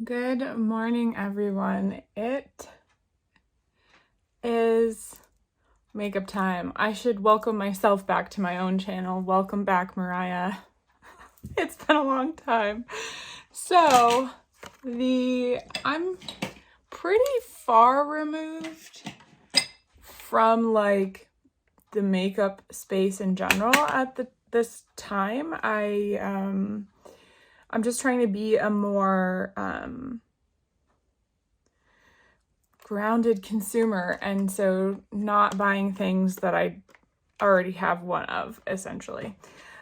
Good morning, everyone. It is makeup time. I should welcome myself back to my own channel. Welcome back, Mariah. It's been a long time. So, I'm pretty far removed from like the makeup space in general at this time. I'm just trying to be a more grounded consumer, and so not buying things that I already have one of, essentially.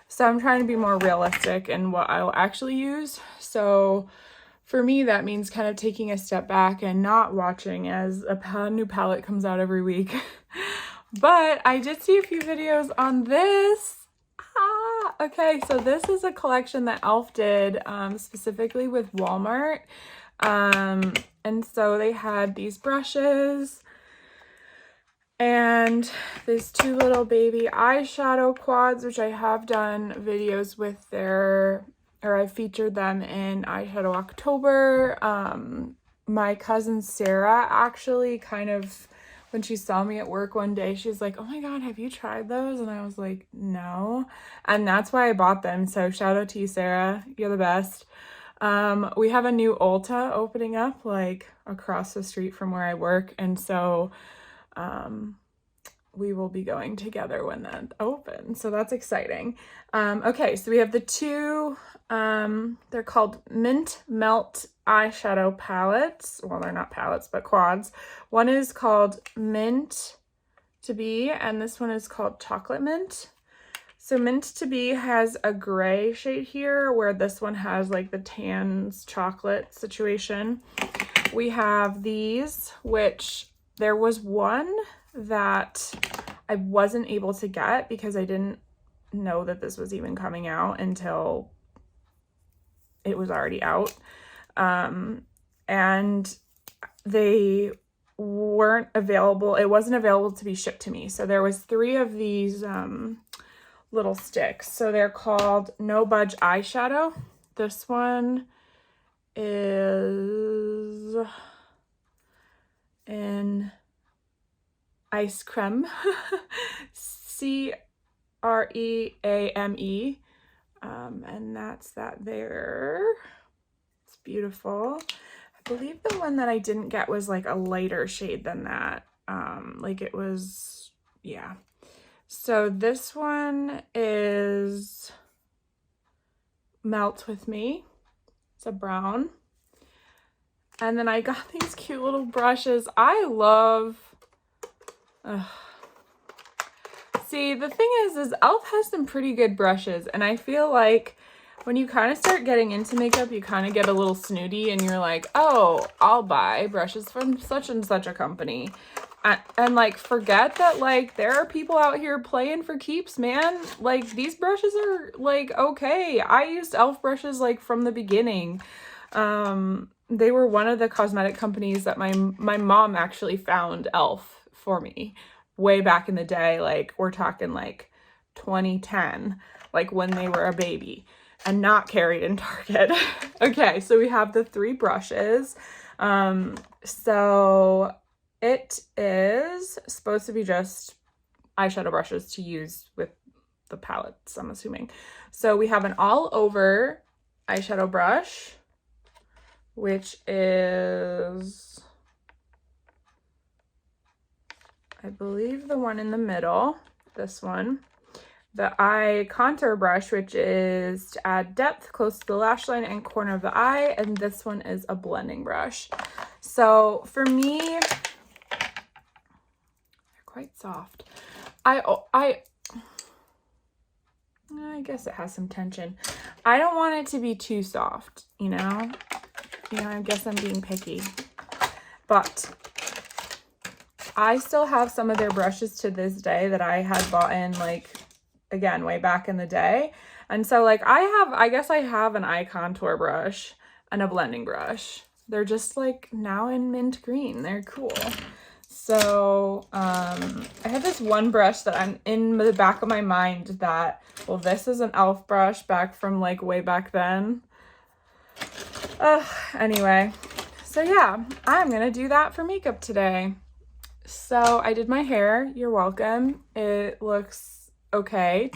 So I'm trying to be more realistic in what I'll actually use. So for me, that means kind of taking a step back and not watching as a new palette comes out every week. But I did see a few videos on this. Okay, so this is a collection that e.l.f. did specifically with Walmart. And so they had these brushes and these two little baby eyeshadow quads, which I have done videos with I featured them in Eyeshadow October. My cousin Sarah actually when she saw me at work one day, she's like, "Oh my God, have you tried those?" And I was like, "No." And that's why I bought them. So shout out to you, Sarah. You're the best. We have a new Ulta opening up like across the street from where I work. And so we will be going together when that opens. So that's exciting. Okay, so we have the two, they're called Mint Melt eyeshadow palettes. Well, they're not palettes, but quads. One is called Mint to Be, and this one is called Chocolate Mint. So Mint to Be has a gray shade here, where this one has like the tans chocolate situation. We have these, which there was one that I wasn't able to get because I didn't know that this was even coming out until it was already out. And they weren't available. It wasn't available to be shipped to me. So there was 3 of these little sticks. So they're called No Budge Eyeshadow. This one is in Ice Creme, Creame, and that's that there. It's beautiful. I believe the one that I didn't get was like a lighter shade than that. Yeah. So this one is Melt With Me. It's a brown. And then I got these cute little brushes. I love... See, the thing is e.l.f. has some pretty good brushes, and I feel like when you kind of start getting into makeup, you kind of get a little snooty, and you're like, oh, I'll buy brushes from such and such a company. And like, forget that, like, there are people out here playing for keeps, man. Like, these brushes are, like, okay. I used e.l.f. brushes, like, from the beginning. They were one of the cosmetic companies that my mom actually found e.l.f. for me way back in the day. Like, we're talking, like, 2010, like, when they were a baby and not carried in Target. Okay, so we have the 3 brushes. So it is supposed to be just eyeshadow brushes to use with the palettes, I'm assuming. So we have an all over eyeshadow brush, which is, I believe, the one in the middle, this one. The eye contour brush, which is to add depth close to the lash line and corner of the eye. And this one is a blending brush. So for me, they're quite soft. I guess it has some tension. I don't want it to be too soft, you know? I guess I'm being picky. But I still have some of their brushes to this day that I had bought in, like, again, way back in the day. And so, like, I guess I have an eye contour brush and a blending brush. They're just, like, now in mint green. They're cool. So, I have this one brush that I'm in the back of my mind that, well, this is an e.l.f. brush back from, like, way back then. Anyway, so yeah, I'm gonna do that for makeup today. So I did my hair. You're welcome. It looks okay.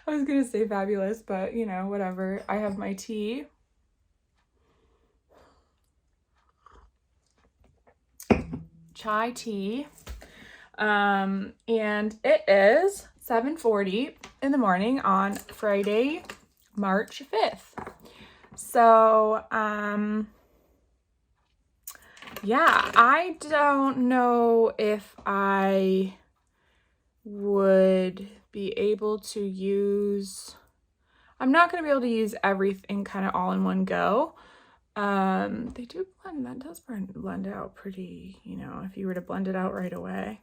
I was gonna say fabulous, but you know, whatever. I have my tea. Chai tea. And it is 7:40 in the morning on Friday, March 5th. So, yeah, I don't know if I would be able to use, I'm not going to be able to use everything kind of all in one go. They do blend, that does blend out pretty, you know, if you were to blend it out right away.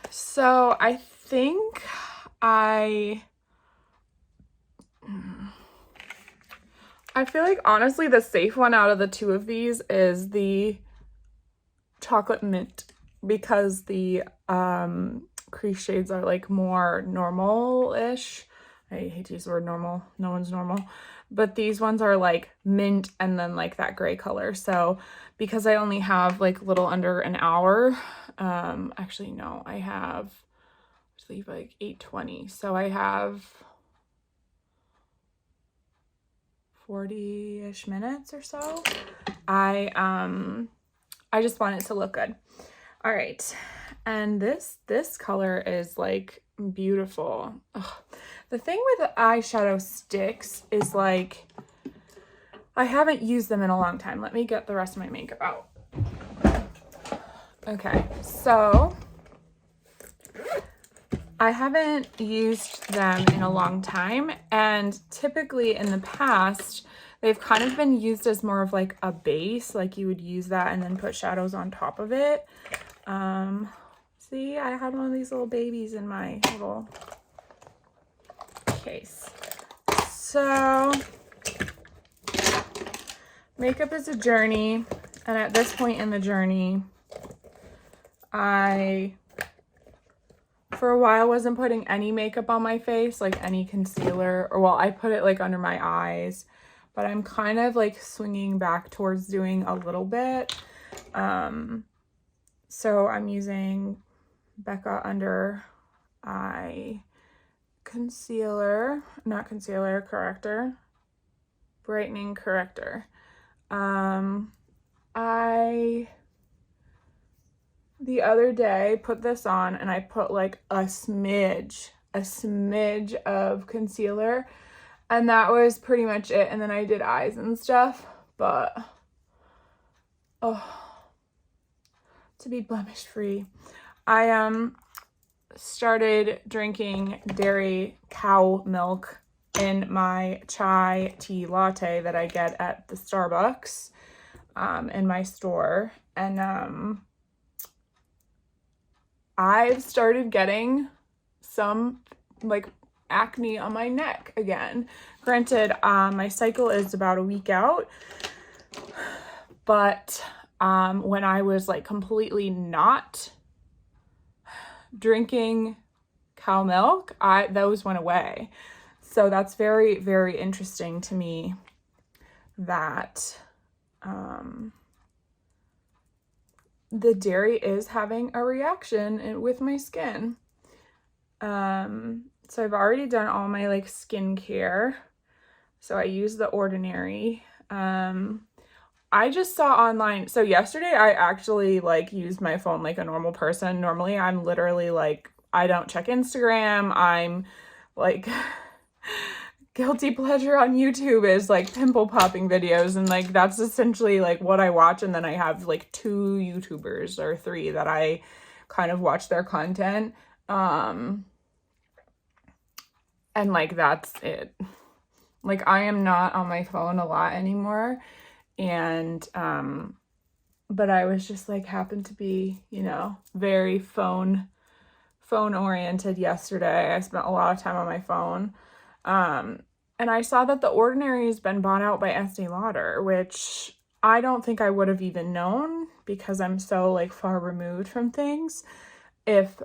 So I think I feel like honestly the safe one out of the two of these is the chocolate mint, because the crease shades are like more normal-ish. I hate to use the word normal, no one's normal, but these ones are like mint and then like that gray color. So because I only have like a little under an hour, actually no, I have leave like 8:20, so I have 40-ish minutes or so. I just want it to look good. All right, and this color is like beautiful. Ugh. The thing with the eyeshadow sticks is like I haven't used them in a long time. Let me get the rest of my makeup out. Okay, so I haven't used them in a long time, and typically in the past they've kind of been used as more of like a base, like you would use that and then put shadows on top of it. See, I had one of these little babies in my little case. So makeup is a journey, and at this point in the journey, I for a while wasn't putting any makeup on my face, like any concealer, or well, I put it like under my eyes, but I'm kind of like swinging back towards doing a little bit. So I'm using Becca under eye concealer, not concealer, corrector, brightening corrector. The other day put this on and I put like a smidge of concealer, and that was pretty much it. And then I did eyes and stuff, but to be blemish free, I started drinking dairy cow milk in my chai tea latte that I get at the Starbucks in my store, and I've started getting some like acne on my neck again. Granted, my cycle is about a week out, but when I was like completely not drinking cow milk, those went away. So that's very, very interesting to me that the dairy is having a reaction with my skin. So I've already done all my like skincare. So I use The Ordinary. I just saw online. So yesterday I actually like used my phone like a normal person. Normally I'm literally like, I don't check Instagram. I'm like guilty pleasure on YouTube is like pimple popping videos, and like that's essentially like what I watch. And then I have like 2 YouTubers or 3 that I kind of watch their content. And like that's it. Like I am not on my phone a lot anymore. And but I was just like happened to be, you know, very phone oriented yesterday. I spent a lot of time on my phone. And I saw that The Ordinary has been bought out by Estee Lauder, which I don't think I would have even known because I'm so like far removed from things if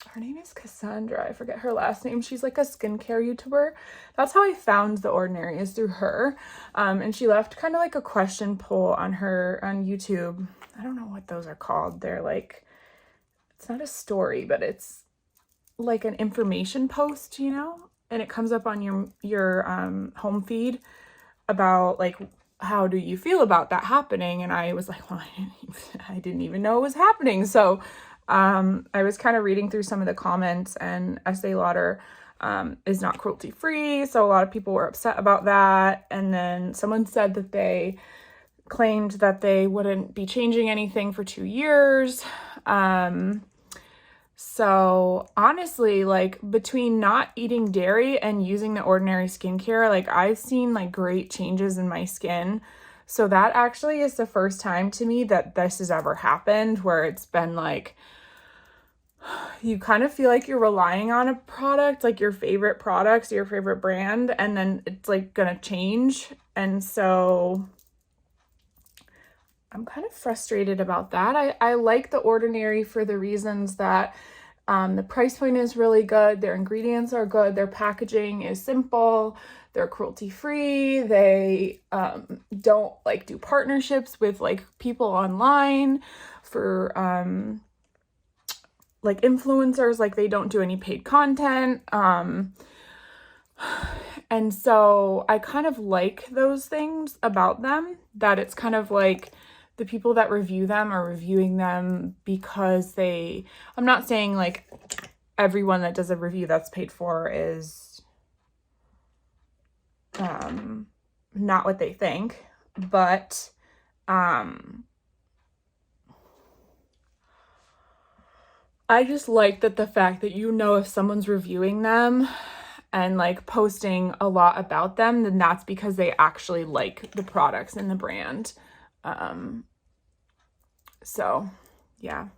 her name is Cassandra. I forget her last name. She's like a skincare YouTuber. That's how I found The Ordinary, is through her. And she left kind of like a question poll on YouTube. I don't know what those are called. They're like, it's not a story, but it's like an information post, you know? And it comes up on your home feed about like, how do you feel about that happening? And I was like, well, I didn't even know it was happening. So I was kind of reading through some of the comments, and Estee Lauder is not cruelty free. So a lot of people were upset about that. And then someone said that they claimed that they wouldn't be changing anything for 2 years. So honestly, like between not eating dairy and using The Ordinary skincare, like I've seen like great changes in my skin. So that actually is the first time to me that this has ever happened, where it's been like, you kind of feel like you're relying on a product, like your favorite products, your favorite brand, and then it's like gonna change. And so I'm kind of frustrated about that. I like The Ordinary for the reasons that the price point is really good, their ingredients are good, their packaging is simple, they're cruelty free, they don't like do partnerships with like people online for like influencers, like they don't do any paid content. And so I kind of like those things about them, that it's kind of like the people that review them are reviewing them because I'm not saying like everyone that does a review that's paid for is not what they think, but I just like that the fact that, you know, if someone's reviewing them and like posting a lot about them, then that's because they actually like the products and the brand. So yeah.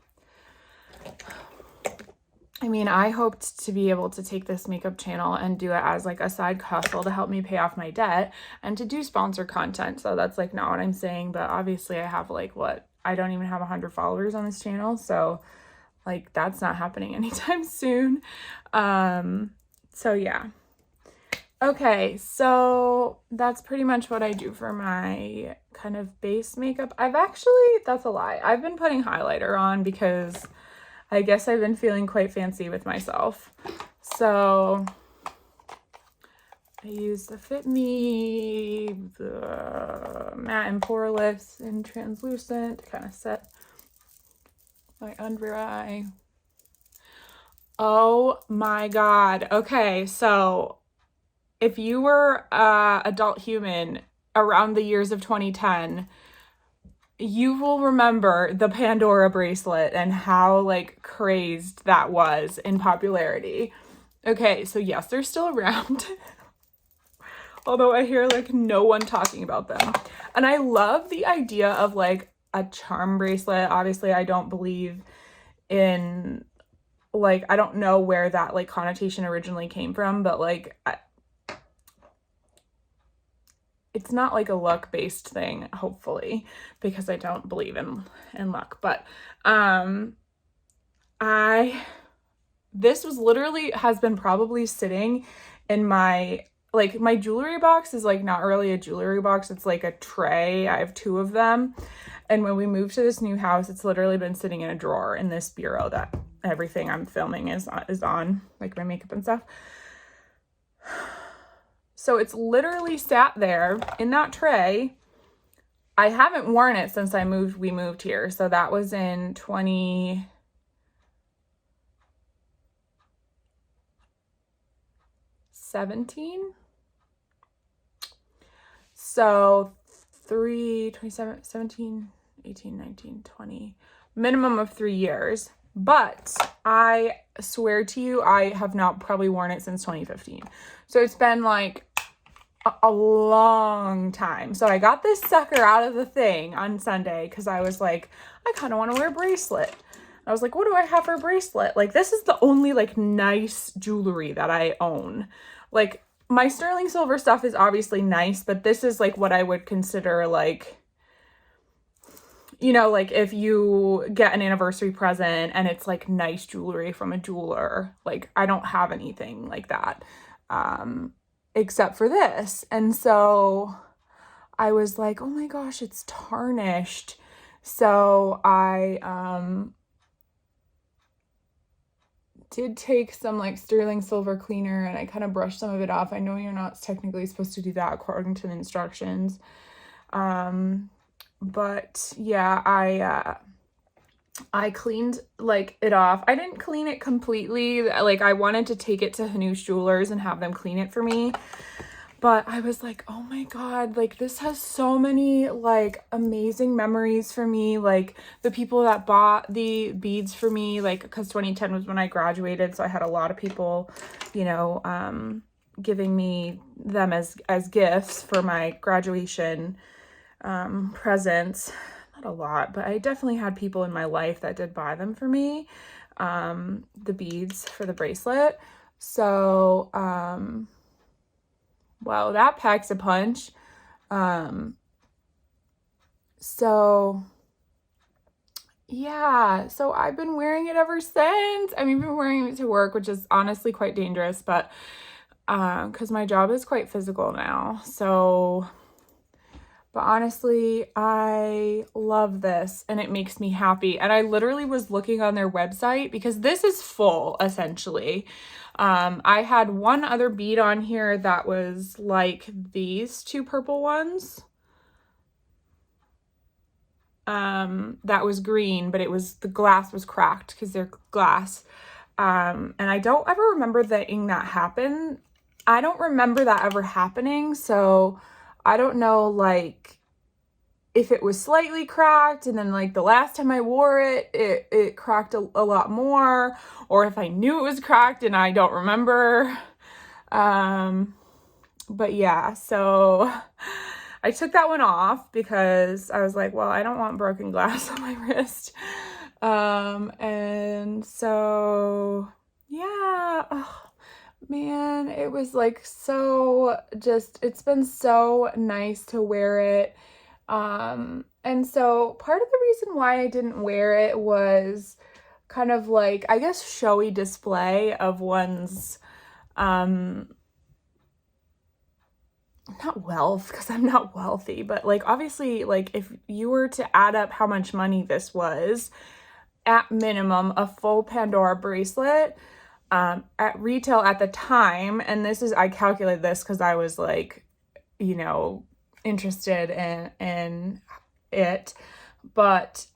I mean, I hoped to be able to take this makeup channel and do it as like a side hustle to help me pay off my debt and to do sponsored content. So that's like not what I'm saying, but obviously I have like I don't even have 100 followers on this channel. So like that's not happening anytime soon. So yeah. Okay, so that's pretty much what I do for my kind of base makeup. That's a lie. I've been putting highlighter on because I guess I've been feeling quite fancy with myself. So I use the Fit Me, the matte and poreless and translucent to kind of set my under eye. Oh my God. Okay, so if you were an adult human around the years of 2010, you will remember the Pandora bracelet and how like crazed that was in popularity. Okay, so yes, they're still around. Although I hear like no one talking about them. And I love the idea of like a charm bracelet. Obviously, I don't believe in like, I don't know where that like connotation originally came from, but like it's not like a luck-based thing, hopefully, because I don't believe in luck. But this was literally has been probably sitting in my jewelry box is like not really a jewelry box. It's like a tray. I have 2 of them. And when we moved to this new house, it's literally been sitting in a drawer in this bureau that everything I'm filming is on, like my makeup and stuff. So it's literally sat there in that tray. I haven't worn it since we moved here. So that was in 2017. So 27, 17, 18, 19, 20, minimum of 3 years. But I swear to you, I have not probably worn it since 2015. So it's been like a long time. So I got this sucker out of the thing on Sunday because I was like, I kind of want to wear a bracelet. I was like, what do I have for a bracelet? Like, this is the only like nice jewelry that I own. Like, my sterling silver stuff is obviously nice, but this is like what I would consider like, you know, like if you get an anniversary present and it's like nice jewelry from a jeweler, like I don't have anything like that, except for this. And so I was like, oh my gosh, it's tarnished. So I did take some like sterling silver cleaner and I kind of brushed some of it off. I know you're not technically supposed to do that according to the instructions. But yeah, I cleaned like it off. I didn't clean it completely. Like I wanted to take it to Hanush Jewelers and have them clean it for me. But I was like, oh my God, like this has so many like amazing memories for me. Like the people that bought the beads for me, like, because 2010 was when I graduated. So I had a lot of people, you know, giving me them as gifts for my graduation presents. Not a lot, but I definitely had people in my life that did buy them for me, the beads for the bracelet. So, wow, that packs a punch. So yeah, so I've been wearing it ever since. I've been wearing it to work, which is honestly quite dangerous, but because my job is quite physical now. So, but honestly, I love this and it makes me happy. And I literally was looking on their website because this is full essentially. I had one other bead on here that was like these two purple ones. That was green, but the glass was cracked because they're glass. And I don't ever remember that happen. I don't remember that ever happening. So I don't know, like, if it was slightly cracked and then like the last time I wore it, it cracked a lot more, or if I knew it was cracked and I don't remember. But yeah, so I took that one off because I was like, well, I don't want broken glass on my wrist. And so yeah, oh, man, it was like it's been so nice to wear it. And so part of the reason why I didn't wear it was kind of like, I guess, showy display of one's, not wealth, because I'm not wealthy, but like obviously, like if you were to add up how much money this was, at minimum a full Pandora bracelet at retail at the time, and I calculated this because I was like, you know, interested in it, but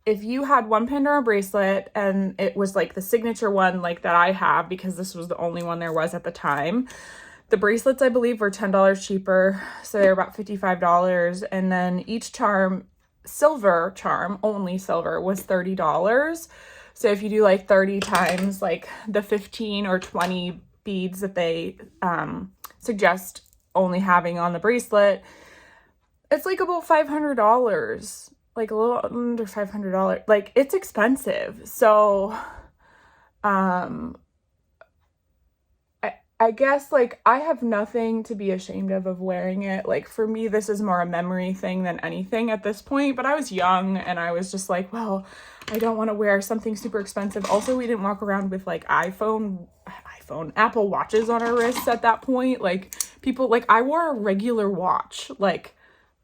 if you had one Pandora bracelet and it was like the signature one like that I have, because this was the only one there was at the time, the bracelets I believe were $10 cheaper, so they're about $55, and then each charm, silver charm, only silver, was $30. So if you do like 30 times like the 15 or 20 beads that they suggest only having on the bracelet, it's like about $500, like a little under $500. Like it's expensive. So I guess like I have nothing to be ashamed of wearing it. Like for me, this is more a memory thing than anything at this point, but I was young and I was just like, well, I don't want to wear something super expensive. Also, we didn't walk around with like Apple watches on our wrists at that point. Like people, like I wore a regular watch. Like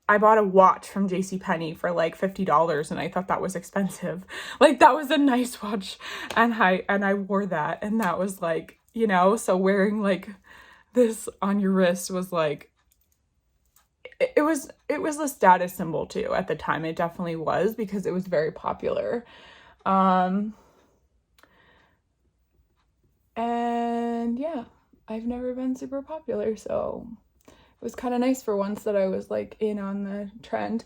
I bought a watch from JCPenney for like $50 and I thought that was expensive. Like that was a nice watch and I wore that, and that was like, you know, so wearing like this on your wrist was like, it was a status symbol too at the time. It definitely was, because it was very popular. And yeah, I've never been super popular, so it was kind of nice for once that I was like in on the trend.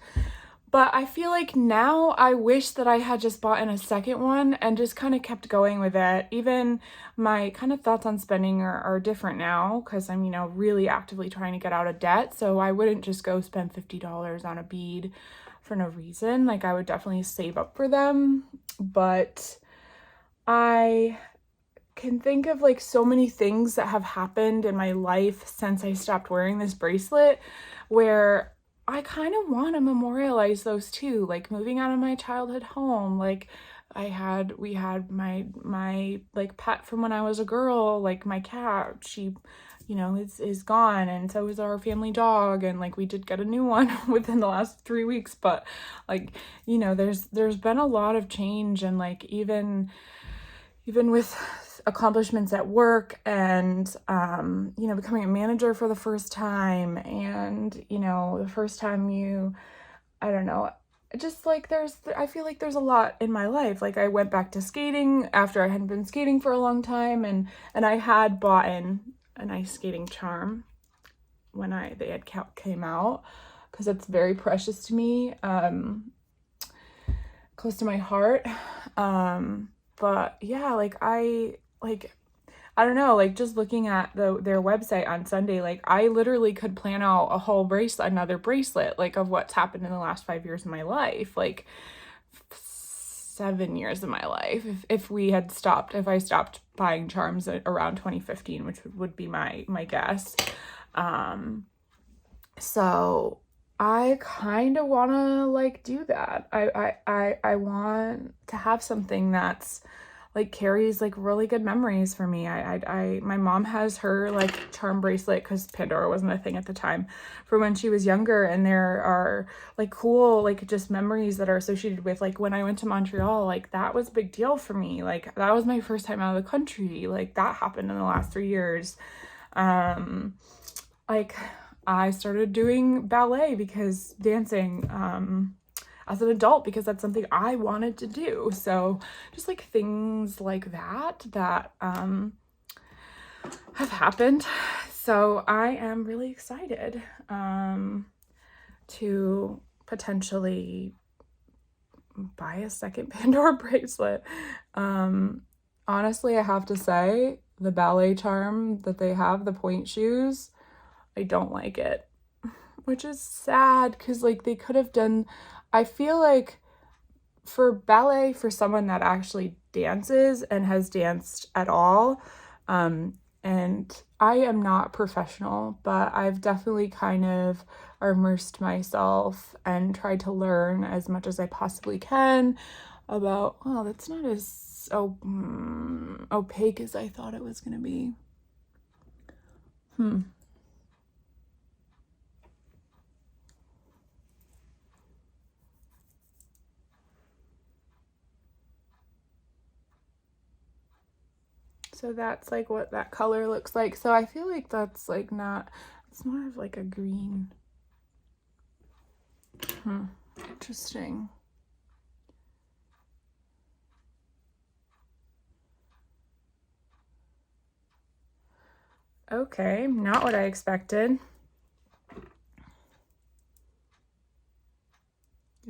But I feel like now I wish that I had just bought in a second one and just kind of kept going with it. Even my kind of thoughts on spending are different now, because I'm, you know, really actively trying to get out of debt. So I wouldn't just go spend $50 on a bead for no reason. Like I would definitely save up for them. But I can think of like so many things that have happened in my life since I stopped wearing this bracelet where I kind of want to memorialize those too, like moving out of my childhood home. Like we had my like pet from when I was a girl, like my cat. She, is gone, and so is our family dog, and like we did get a new one within the last 3 weeks. But like, there's been a lot of change, and like even with accomplishments at work, and becoming a manager for the first time, and the first time I don't know, just like I feel like there's a lot in my life. Like I went back to skating after I hadn't been skating for a long time, and I had bought in an ice skating charm when they had came out, because it's very precious to me, close to my heart. But yeah, I don't know, like just looking at their website on Sunday, like I literally could plan out a whole another bracelet, like of what's happened in the last 5 years of my life, like 7 years of my life, if I stopped buying charms around 2015, which would be my guess. So I kind of want to like do that. I want to have something that's like carries like really good memories for me. My mom has her like charm bracelet, because Pandora wasn't a thing at the time, for when she was younger, and there are like cool like just memories that are associated with like when I went to Montreal. Like that was a big deal for me. Like that was my first time out of the country. Like that happened in the last 3 years. Like I started doing ballet because dancing as an adult, because that's something I wanted to do. So just like things like that have happened. So I am really excited to potentially buy a second Pandora bracelet. Honestly, I have to say the ballet charm that they have, the point shoes, I don't like it, which is sad, because like they could have done, I feel like for ballet, for someone that actually dances and has danced at all, and I am not professional, but I've definitely kind of immersed myself and tried to learn as much as I possibly can about, oh, that's not as opaque as I thought it was going to be. So that's like what that color looks like. So I feel like that's like it's more of like a green. Interesting. Okay, not what I expected.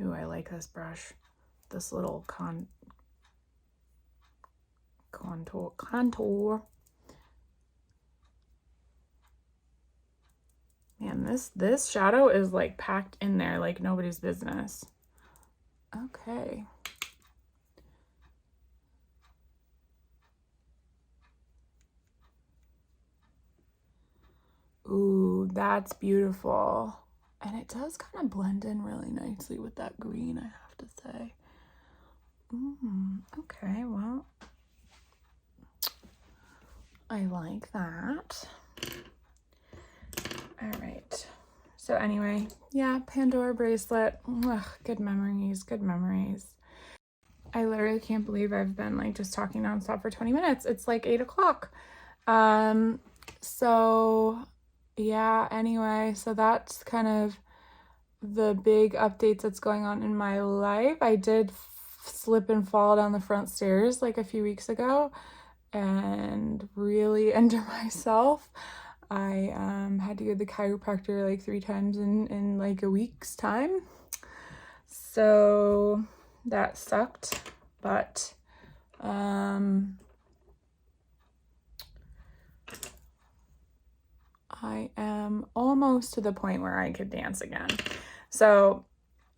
Ooh, I like this brush. This little contour. Man, this shadow is like packed in there like nobody's business. Okay. Ooh, that's beautiful. And it does kind of blend in really nicely with that green, I have to say. Okay, well, I like that. All right. So anyway, yeah, Pandora bracelet. Ugh, good memories, good memories. I literally can't believe I've been like just talking nonstop for 20 minutes. It's like 8 o'clock. So yeah, anyway, so that's kind of the big updates that's going on in my life. I did slip and fall down the front stairs like a few weeks ago and really injure myself. I had to go to the chiropractor like 3 times in like a week's time. So that sucked, but I am almost to the point where I could dance again. So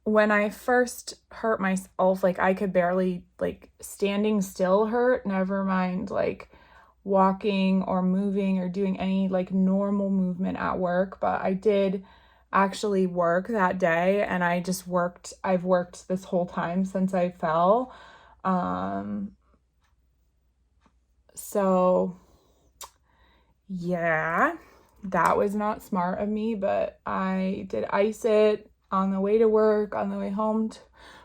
when I first hurt myself, like I could barely, like standing still hurt, never mind like walking or moving or doing any like normal movement at work. But I did actually work that day, and I've worked this whole time since I fell. So yeah, that was not smart of me, but I did ice it on the way to work, on the way home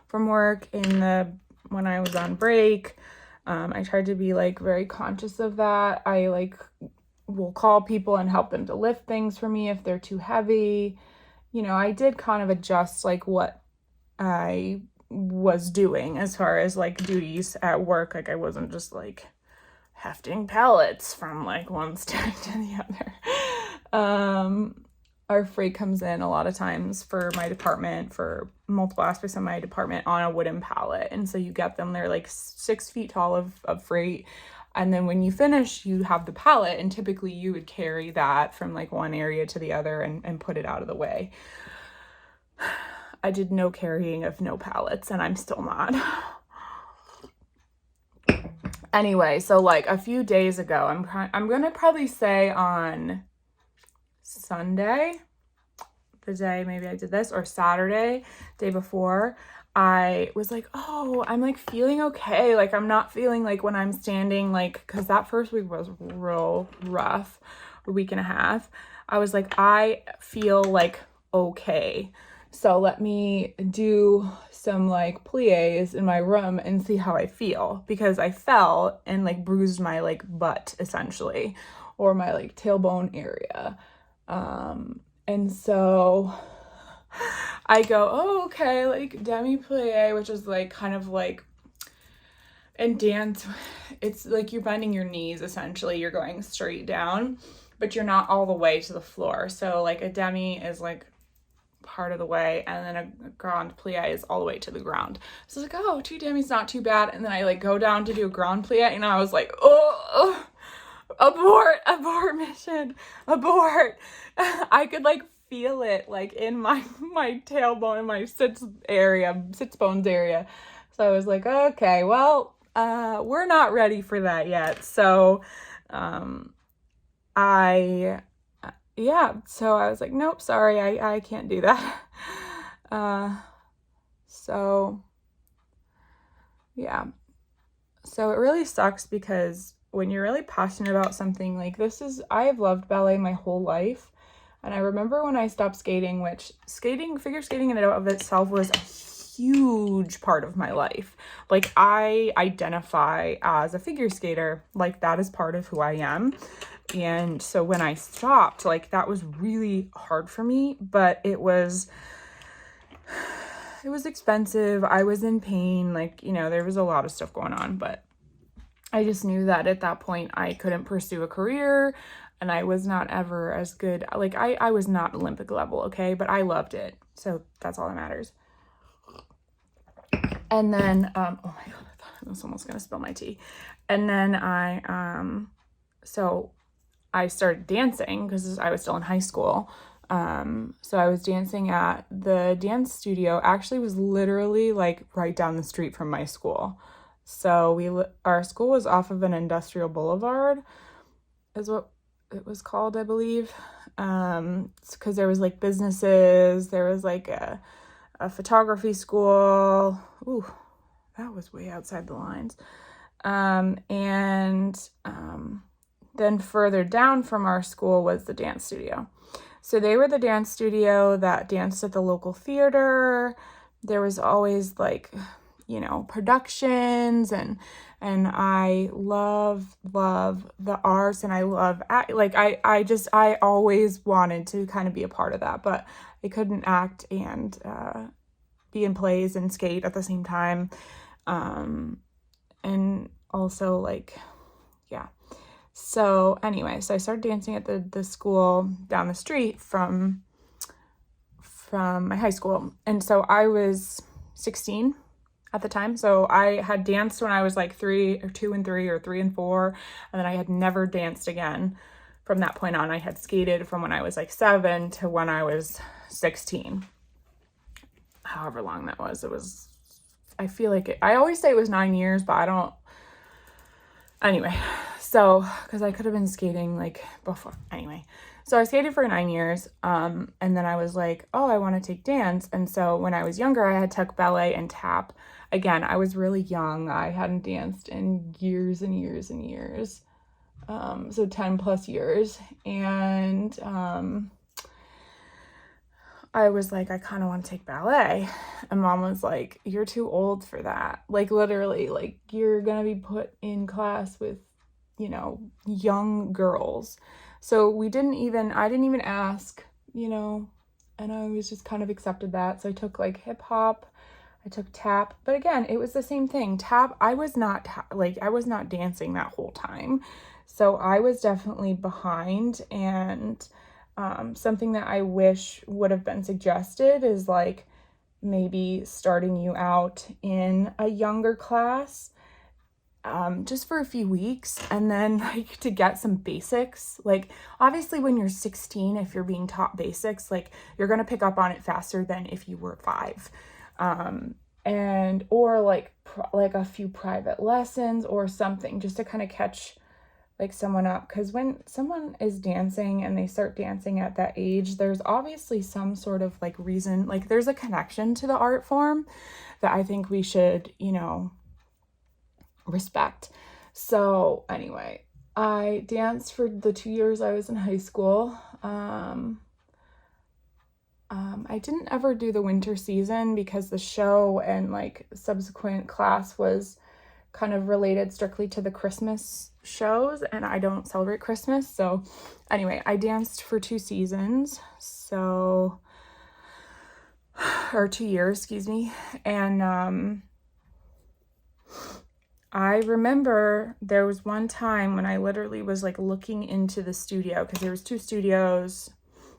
from work, when I was on break. I tried to be like very conscious of that. I like will call people and help them to lift things for me if they're too heavy. You know, I did kind of adjust like what I was doing as far as like duties at work. Like I wasn't just like hefting pallets from like one stack to the other. Our freight comes in a lot of times for my department, for multiple aspects of my department, on a wooden pallet. And so you get them, they're like 6 feet tall of freight. And then when you finish, you have the pallet, and typically you would carry that from like one area to the other and put it out of the way. I did no carrying of no pallets, and I'm still not. Anyway, so like a few days ago, I'm gonna probably say on Sunday, the day maybe I did this, or Saturday, day before, I was like, oh, I'm like feeling okay. Like I'm not feeling like when I'm standing, like, because that first week was real rough, a week and a half. I was like, I feel like okay. So let me do some like plies in my room and see how I feel, because I fell and like bruised my like butt essentially, or my like tailbone area. And so I go, oh, okay, like demi-plie, which is like kind of like in dance, it's like you're bending your knees essentially. You're going straight down, but you're not all the way to the floor. So like a demi is like part of the way, and then a grand plie is all the way to the ground. So it's like, oh, 2 demis, not too bad. And then I like go down to do a grand plie, and I was like, oh, abort mission, abort. I could like feel it like in my tailbone, in my sits bones area. So I was like, okay, well, we're not ready for that yet. So so I was like, nope, sorry, I can't do that. So yeah, so it really sucks, because when you're really passionate about something, like I have loved ballet my whole life. And I remember when I stopped skating, which figure skating in and of itself was a huge part of my life. Like I identify as a figure skater, like that is part of who I am. And so when I stopped, like that was really hard for me, but it was expensive. I was in pain, like, you know, there was a lot of stuff going on, but I just knew that at that point I couldn't pursue a career, and I was not ever as good. Like I was not Olympic level, okay, but I loved it. So that's all that matters. And then, oh my God, I was almost gonna spill my tea. And then so I started dancing because I was still in high school. So I was dancing at the dance studio, actually was literally like right down the street from my school. So our school was off of an industrial boulevard, is what it was called, I believe. Because there was like businesses, there was like a photography school. Ooh, that was way outside the lines. Then further down from our school was the dance studio. So they were the dance studio that danced at the local theater. There was always like, you know, productions, and I love the arts, and I love I always wanted to kind of be a part of that, but I couldn't act and be in plays and skate at the same time. And also like, yeah. So anyway, so I started dancing at the school down the street from my high school. And so I was 16 at the time. So I had danced when I was like 2 and 3 or 3 and 4. And then I had never danced again from that point on. I had skated from when I was like 7 to when I was 16. However long that was. I feel like I always say it was 9 years, but I don't. Anyway, so, because I could have been skating like before. Anyway, So I skated for 9 years, and then I was like, oh, I want to take dance. And so when I was younger, I had took ballet and tap. Again, I was really young. I hadn't danced in years and years and years. So 10 plus years. And I was like, I kind of want to take ballet. And Mom was like, you're too old for that. Like, literally, like, you're going to be put in class with, you know, young girls. So I didn't even ask, you know, and I was just kind of accepted that. So I took like hip hop, I took tap, but again, it was the same thing. Tap, I was not dancing that whole time. So I was definitely behind, and something that I wish would have been suggested is like maybe starting you out in a younger class, just for a few weeks, and then like to get some basics. Like obviously when you're 16, if you're being taught basics, like you're going to pick up on it faster than if you were 5. And or like a few private lessons or something, just to kind of catch like someone up, because when someone is dancing and they start dancing at that age, there's obviously some sort of like reason, like there's a connection to the art form that I think we should, you know, respect. So anyway, I danced for the 2 years I was in high school. I didn't ever do the winter season because the show and like subsequent class was kind of related strictly to the Christmas shows, and I don't celebrate Christmas. So anyway, I danced for 2 seasons, or 2 years, excuse me. And I remember there was one time when I literally was like looking into the studio, because there was 2 studios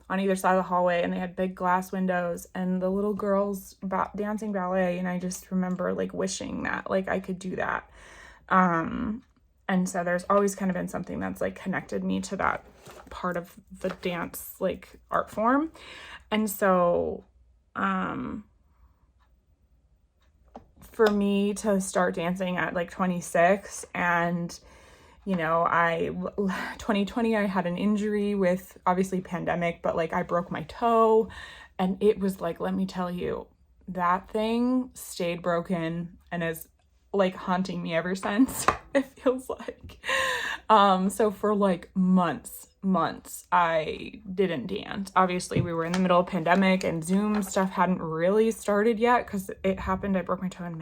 on either side of the hallway, and they had big glass windows, and the little girls dancing ballet. And I just remember like wishing that like I could do that. And so there's always kind of been something that's like connected me to that part of the dance like art form. And so for me to start dancing at like 26, and you know, 2020, I had an injury with obviously pandemic, but like I broke my toe, and it was like, let me tell you, that thing stayed broken and is like haunting me ever since, it feels like. So for like months, I didn't dance. Obviously we were in the middle of pandemic and Zoom stuff hadn't really started yet, because it happened, I broke my toe in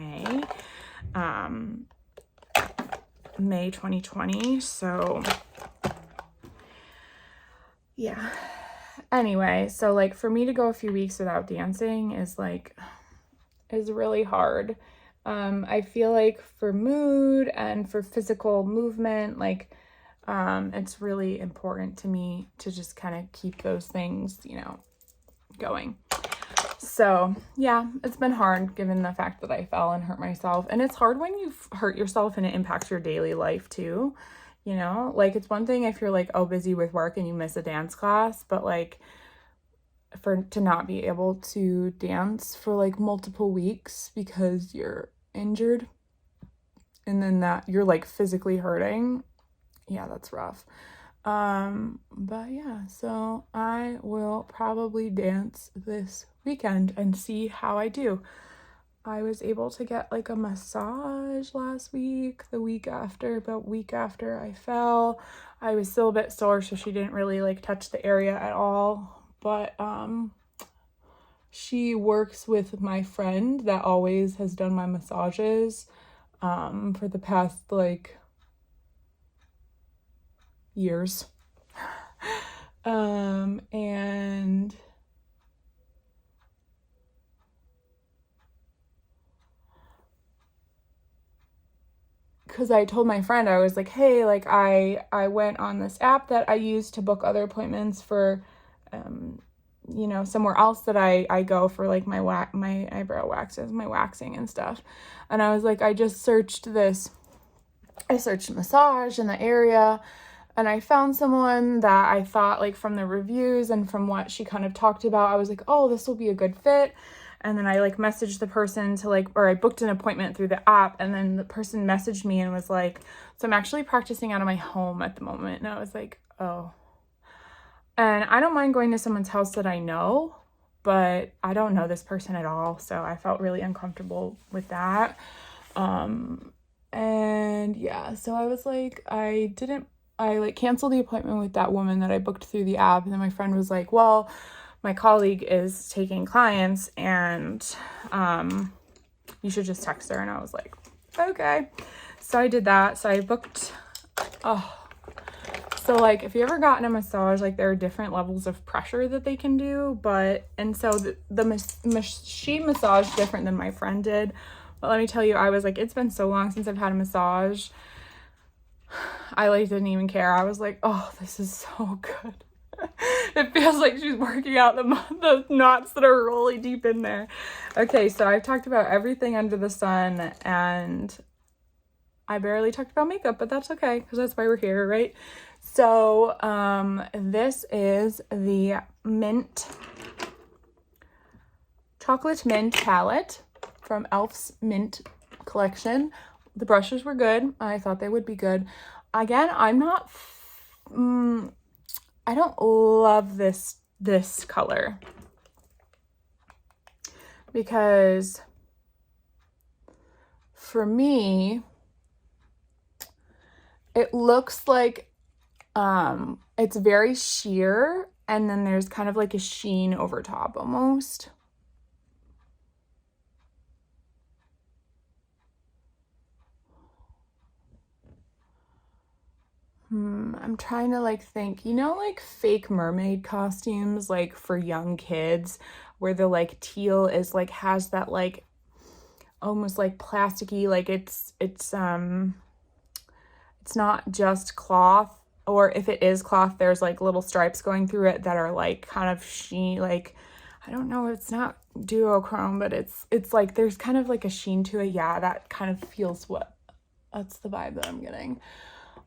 May 2020. So yeah. Anyway, so like for me to go a few weeks without dancing is really hard. I feel like for mood and for physical movement, like it's really important to me to just kind of keep those things, you know, going. So yeah, it's been hard given the fact that I fell and hurt myself. And it's hard when you hurt yourself and it impacts your daily life too. You know, like it's one thing if you're like, oh, busy with work and you miss a dance class, but like to not be able to dance for like multiple weeks because you're injured, and then that you're like physically hurting. Yeah, that's rough. But yeah, so I will probably dance this weekend and see how I do. I was able to get like a massage last week, about week after I fell. I was still a bit sore, so she didn't really like touch the area at all, but she works with my friend that always has done my massages for the past like years. And because I told my friend, I was like, hey, like I went on this app that I use to book other appointments for you know, somewhere else that I go for like my eyebrow waxes, my waxing and stuff. And I was like, I searched massage in the area, and I found someone that I thought, like from the reviews and from what she kind of talked about, I was like, oh, this will be a good fit. And then I like messaged the person or I booked an appointment through the app, and then the person messaged me and was like, so I'm actually practicing out of my home at the moment. And I was like, oh. And I don't mind going to someone's house that I know, but I don't know this person at all. So I felt really uncomfortable with that. And yeah, so I was like, I like canceled the appointment with that woman that I booked through the app. And then my friend was like, well, my colleague is taking clients and you should just text her. And I was like, okay. So I did that. So I booked, so like if you ever gotten a massage, like there are different levels of pressure that they can do, and so she massaged different than my friend did. But let me tell you, I was like, it's been so long since I've had a massage. I like didn't even care. I was like, oh, this is so good. It feels like she's working out the knots that are really deep in there. Okay, so I've talked about everything under the sun, and I barely talked about makeup, but that's okay, because that's why we're here, right? So this is the chocolate mint palette from Elf's Mint collection. The brushes were good. I thought they would be good. Again, I don't love this color because for me, it looks like it's very sheer, and then there's kind of like a sheen over top almost. I'm trying to like think, you know, like fake mermaid costumes, like for young kids, where the like teal is like has that like almost like plasticky, like it's not just cloth, or if it is cloth, there's like little stripes going through it that are like kind of sheen, like I don't know, it's not duochrome, but it's like there's kind of like a sheen to it. Yeah, that kind of feels that's the vibe that I'm getting.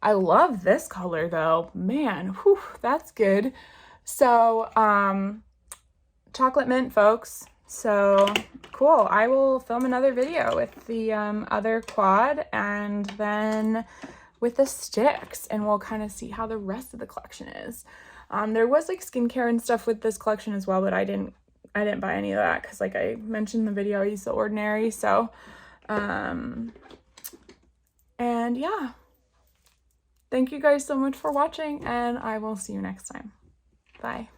I love this color though, man, whew, that's good. So chocolate mint, folks. So cool. I will film another video with the other quad and then with the sticks, and we'll kind of see how the rest of the collection is. There was like skincare and stuff with this collection as well, but I didn't buy any of that because, like I mentioned in the video, I use The Ordinary. So and yeah, thank you guys so much for watching, and I will see you next time. Bye.